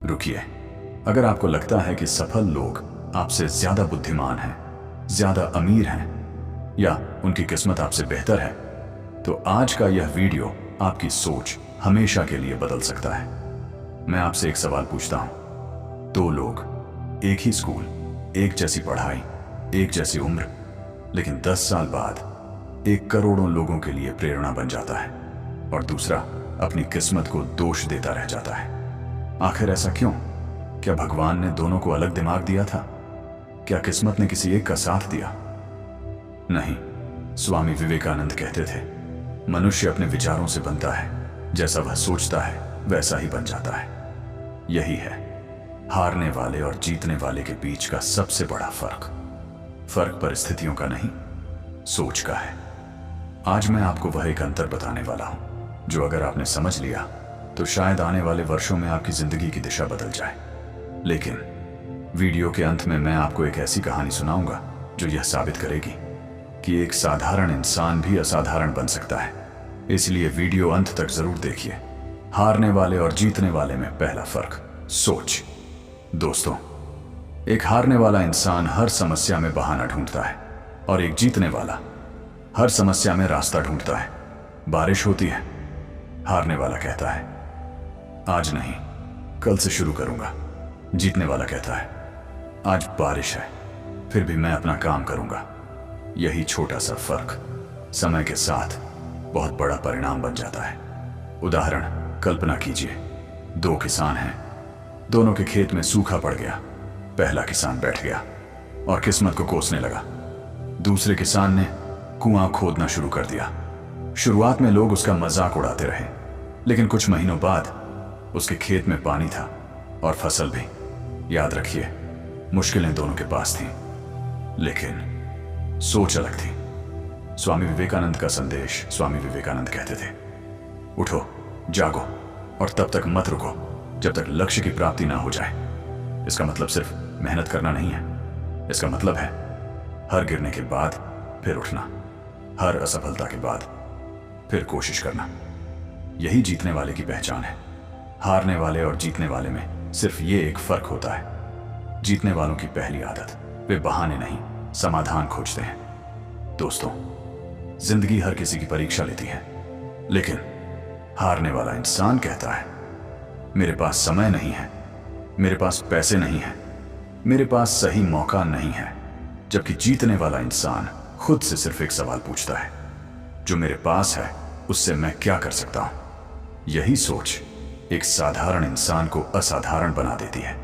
रुकिए, अगर आपको लगता है कि सफल लोग आपसे ज्यादा बुद्धिमान हैं, ज्यादा अमीर हैं या उनकी किस्मत आपसे बेहतर है, तो आज का यह वीडियो आपकी सोच हमेशा के लिए बदल सकता है। मैं आपसे एक सवाल पूछता हूं। दो लोग, एक ही स्कूल, एक जैसी पढ़ाई, एक जैसी उम्र, लेकिन 10 साल बाद एक करोड़ों लोगों के लिए प्रेरणा बन जाता है और दूसरा अपनी किस्मत को दोष देता रह जाता है। आखिर ऐसा क्यों? क्या भगवान ने दोनों को अलग दिमाग दिया था? क्या किस्मत ने किसी एक का साथ दिया? नहीं, स्वामी विवेकानंद कहते थे, मनुष्य अपने विचारों से बनता है, जैसा वह सोचता है वैसा ही बन जाता है। यही है हारने वाले और जीतने वाले के बीच का सबसे बड़ा फर्क। फर्क परिस्थितियों का नहीं, सोच का है। आज मैं आपको वह एक अंतर बताने वाला हूं जो अगर आपने समझ लिया तो शायद आने वाले वर्षों में आपकी जिंदगी की दिशा बदल जाए। लेकिन वीडियो के अंत में मैं आपको एक ऐसी कहानी सुनाऊंगा जो यह साबित करेगी कि एक साधारण इंसान भी असाधारण बन सकता है। इसलिए वीडियो अंत तक जरूर देखिए। हारने वाले और जीतने वाले में पहला फर्क, सोच। दोस्तों, एक हारने वाला इंसान हर समस्या में बहाना ढूंढता है और एक जीतने वाला हर समस्या में रास्ता ढूंढता है। बारिश होती है, हारने वाला कहता है आज नहीं, कल से शुरू करूंगा। जीतने वाला कहता है आज बारिश है, फिर भी मैं अपना काम करूंगा। यही छोटा सा फर्क समय के साथ बहुत बड़ा परिणाम बन जाता है। उदाहरण कल्पना कीजिए, दो किसान हैं, दोनों के खेत में सूखा पड़ गया। पहला किसान बैठ गया और किस्मत को कोसने लगा। दूसरे किसान ने कुआं खोदना शुरू कर दिया। शुरुआत में लोग उसका मजाक उड़ाते रहे, लेकिन कुछ महीनों बाद उसके खेत में पानी था और फसल भी। याद रखिए, मुश्किलें दोनों के पास थीं, लेकिन सोच अलग थी। स्वामी विवेकानंद का संदेश। स्वामी विवेकानंद कहते थे, उठो, जागो और तब तक मत रुको जब तक लक्ष्य की प्राप्ति ना हो जाए। इसका मतलब सिर्फ मेहनत करना नहीं है, इसका मतलब है हर गिरने के बाद फिर उठना, हर असफलता के बाद फिर कोशिश करना। यही जीतने वाले की पहचान है। हारने वाले और जीतने वाले में सिर्फ ये एक फर्क होता है। जीतने वालों की पहली आदत, वे बहाने नहीं, समाधान खोजते हैं। दोस्तों, जिंदगी हर किसी की परीक्षा लेती है, लेकिन हारने वाला इंसान कहता है मेरे पास समय नहीं है, मेरे पास पैसे नहीं है, मेरे पास सही मौका नहीं है। जबकि जीतने वाला इंसान खुद से सिर्फ एक सवाल पूछता है, जो मेरे पास है उससे मैं क्या कर सकता हूं? यही सोच एक साधारण इंसान को असाधारण बना देती है।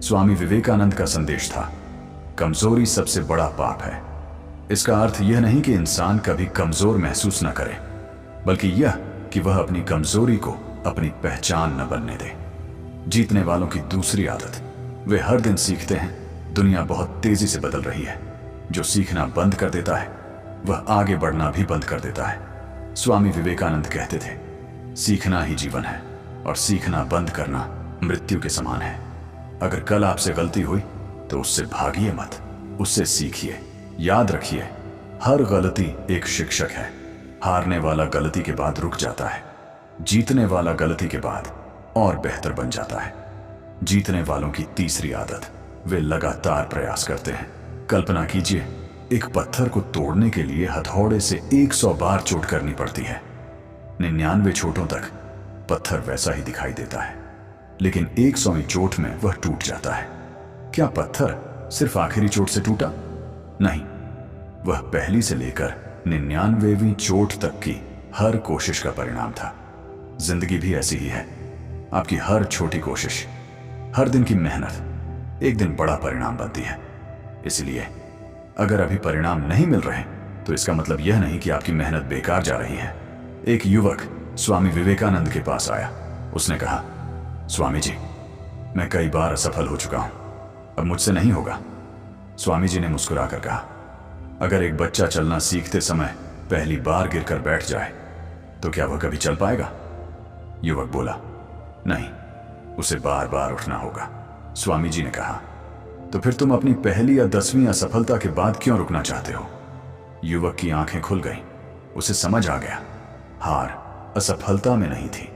स्वामी विवेकानंद का संदेश था, कमजोरी सबसे बड़ा पाप है। इसका अर्थ यह नहीं कि इंसान कभी कमजोर महसूस न करे, बल्कि यह कि वह अपनी कमजोरी को अपनी पहचान न बनने दे। जीतने वालों की दूसरी आदत, वे हर दिन सीखते हैं। दुनिया बहुत तेजी से बदल रही है। जो सीखना बंद कर देता है वह आगे बढ़ना भी बंद कर देता है। स्वामी विवेकानंद कहते थे, सीखना ही जीवन है और सीखना बंद करना मृत्यु के समान है। अगर कल आपसे गलती हुई तो उससे भागिए मत, उससे सीखिए। याद रखिए, हर गलती एक शिक्षक है। हारने वाला गलती के बाद रुक जाता है, जीतने वाला गलती के बाद और बेहतर बन जाता है। जीतने वालों की तीसरी आदत, वे लगातार प्रयास करते हैं। कल्पना कीजिए, एक पत्थर को तोड़ने के लिए हथौड़े से 100 बार चोट करनी पड़ती है। 99 चोटों तक पत्थर वैसा ही दिखाई देता है, लेकिन 100वीं चोट में वह टूट जाता है। क्या पत्थर सिर्फ आखिरी चोट से टूटा? नहीं, वह पहली से लेकर 99वीं चोट तक की हर कोशिश का परिणाम था। जिंदगी भी ऐसी ही है। आपकी हर छोटी कोशिश, हर दिन की मेहनत एक दिन बड़ा परिणाम बनती है। इसलिए अगर अभी परिणाम नहीं मिल रहे तो इसका मतलब यह नहीं कि आपकी मेहनत बेकार जा रही है। एक युवक स्वामी विवेकानंद के पास आया। उसने कहा, स्वामी जी, मैं कई बार असफल हो चुका हूं, अब मुझसे नहीं होगा। स्वामी जी ने मुस्कुराकर कहा, अगर एक बच्चा चलना सीखते समय पहली बार गिरकर बैठ जाए तो क्या वह कभी चल पाएगा? युवक बोला, नहीं, उसे बार बार उठना होगा। स्वामी जी ने कहा, तो फिर तुम अपनी पहली या 10वीं असफलता के बाद क्यों रुकना चाहते हो? युवक की आंखें खुल गईं। उसे समझ आ गया, हार असफलता में नहीं थी,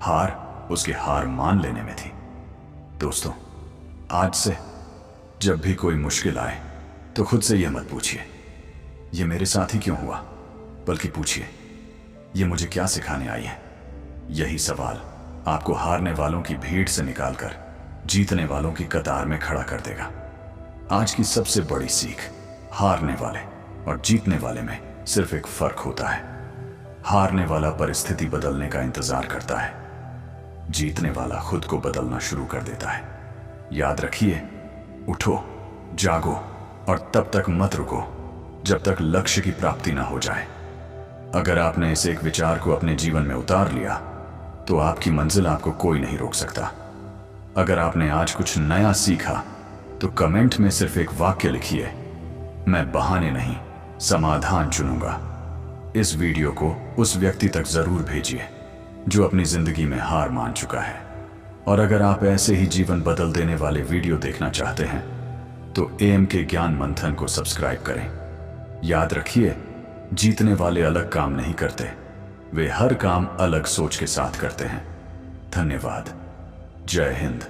हार उसके हार मान लेने में थी। दोस्तों, आज से जब भी कोई मुश्किल आए तो खुद से यह मत पूछिए ये मेरे साथ ही क्यों हुआ, बल्कि पूछिए ये मुझे क्या सिखाने आई है। यही सवाल आपको हारने वालों की भीड़ से निकालकर जीतने वालों की कतार में खड़ा कर देगा। आज की सबसे बड़ी सीख, हारने वाले और जीतने वाले में सिर्फ एक फर्क होता है। हारने वाला परिस्थिति बदलने का इंतजार करता है, जीतने वाला खुद को बदलना शुरू कर देता है। याद रखिए, उठो, जागो और तब तक मत रुको जब तक लक्ष्य की प्राप्ति ना हो जाए। अगर आपने इस एक विचार को अपने जीवन में उतार लिया तो आपकी मंजिल आपको कोई नहीं रोक सकता। अगर आपने आज कुछ नया सीखा तो कमेंट में सिर्फ एक वाक्य लिखिए, मैं बहाने नहीं समाधान चुनूंगा। इस वीडियो को उस व्यक्ति तक जरूर भेजिए जो अपनी जिंदगी में हार मान चुका है। और अगर आप ऐसे ही जीवन बदल देने वाले वीडियो देखना चाहते हैं तो AMK ज्ञान मंथन को सब्सक्राइब करें। याद रखिए, जीतने वाले अलग काम नहीं करते, वे हर काम अलग सोच के साथ करते हैं। धन्यवाद। जय हिंद।